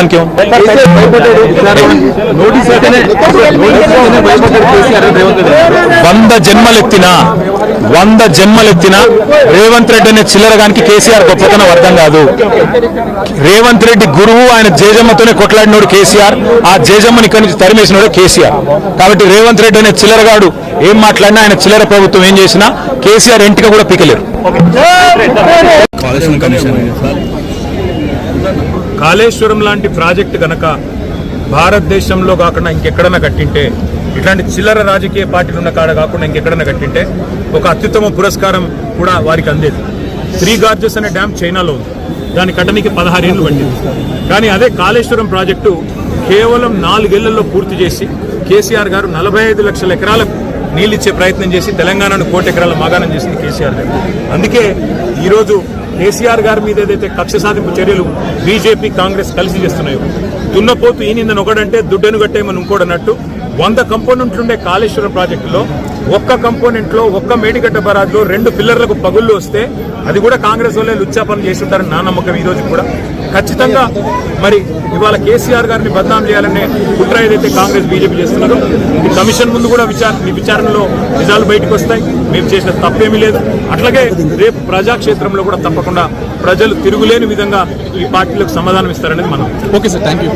భయపడడానికి వంద జన్మలెత్తినా రేవంత్ రెడ్డి అనే చిల్లరగానికి కేసీఆర్ గొప్పతనం అర్థం కాదు. రేవంత్ రెడ్డి గురువు, ఆయన జేజమ్మతోనే కొట్లాడినోడు కేసీఆర్, ఆ జేజమ్మని ఇక్కడి నుంచి తరిమేసినోడు కేసీఆర్. కాబట్టి రేవంత్ రెడ్డి అనే చిల్లరగాడు ఏం మాట్లాడినా, ఆయన చిల్లర ప్రభుత్వం ఏం చేసినా కేసీఆర్ ఇంటికి కూడా పీకలేరు. కాళేశ్వరం లాంటి ప్రాజెక్టు కనుక భారతదేశంలో కాకుండా ఇంకెక్కడన్నా కట్టింటే, ఇట్లాంటి చిల్లర రాజకీయ పార్టీలు ఉన్న కాడ కాకుండా ఇంకెక్కడన్నా కట్టింటే ఒక అత్యుత్తమ పురస్కారం కూడా వారికి అందేది. త్రీ గార్జెస్ అనే డ్యామ్ చైనాలో ఉంది, దాని కట్టనికి 16 ఏళ్ళు పట్టింది. కానీ అదే కాళేశ్వరం ప్రాజెక్టు కేవలం 4 ఏళ్లలో పూర్తి చేసి కేసీఆర్ గారు 45 లక్షల ఎకరాలకు నీళ్ళు ఇచ్చే ప్రయత్నం చేసి తెలంగాణను 1 కోటి ఎకరాల మాగాణం చేసింది కేసీఆర్ గారు. అందుకే ఈరోజు కేసీఆర్ గారి మీద ఏదైతే కక్ష సాధింపు చర్యలు బీజేపీ కాంగ్రెస్ కలిసి చేస్తున్నాయో, దున్నపోతు ఈ నిందని ఒకడంటే దుడ్డను కట్టేయమని ఇంకోడన్నట్టు 100 కంపోనెంట్లుండే కాళేశ్వరం ప్రాజెక్టులో ఒక్క కంపోనెంట్లో, ఒక్క మేడిగడ్డ బరాజ్లో 2 పిల్లర్లకు పగుళ్ళు వస్తే అది కూడా కాంగ్రెస్ వాళ్ళే లుచ్చాపనం చేసి ఉంటారని నా నమ్మకం. ఈ రోజు కూడా ఖచ్చితంగా మరి ఇవాళ కేసీఆర్ గారిని బదనాం చేయాలనే కుట్ర ఏదైతే కాంగ్రెస్ బీజేపీ చేస్తున్నారో, ఇది కమిషన్ ముందు కూడా విచారణలో నిజాలు బయటకు వస్తాయి. మేము చేసిన తప్పేమీ లేదు. అట్లాగే రేపు ప్రజాక్షేత్రంలో కూడా తప్పకుండా ప్రజలు తిరుగులేని విధంగా ఈ పార్టీలకు సమాధానం ఇస్తారనేది మనం. Okay sir, thank you.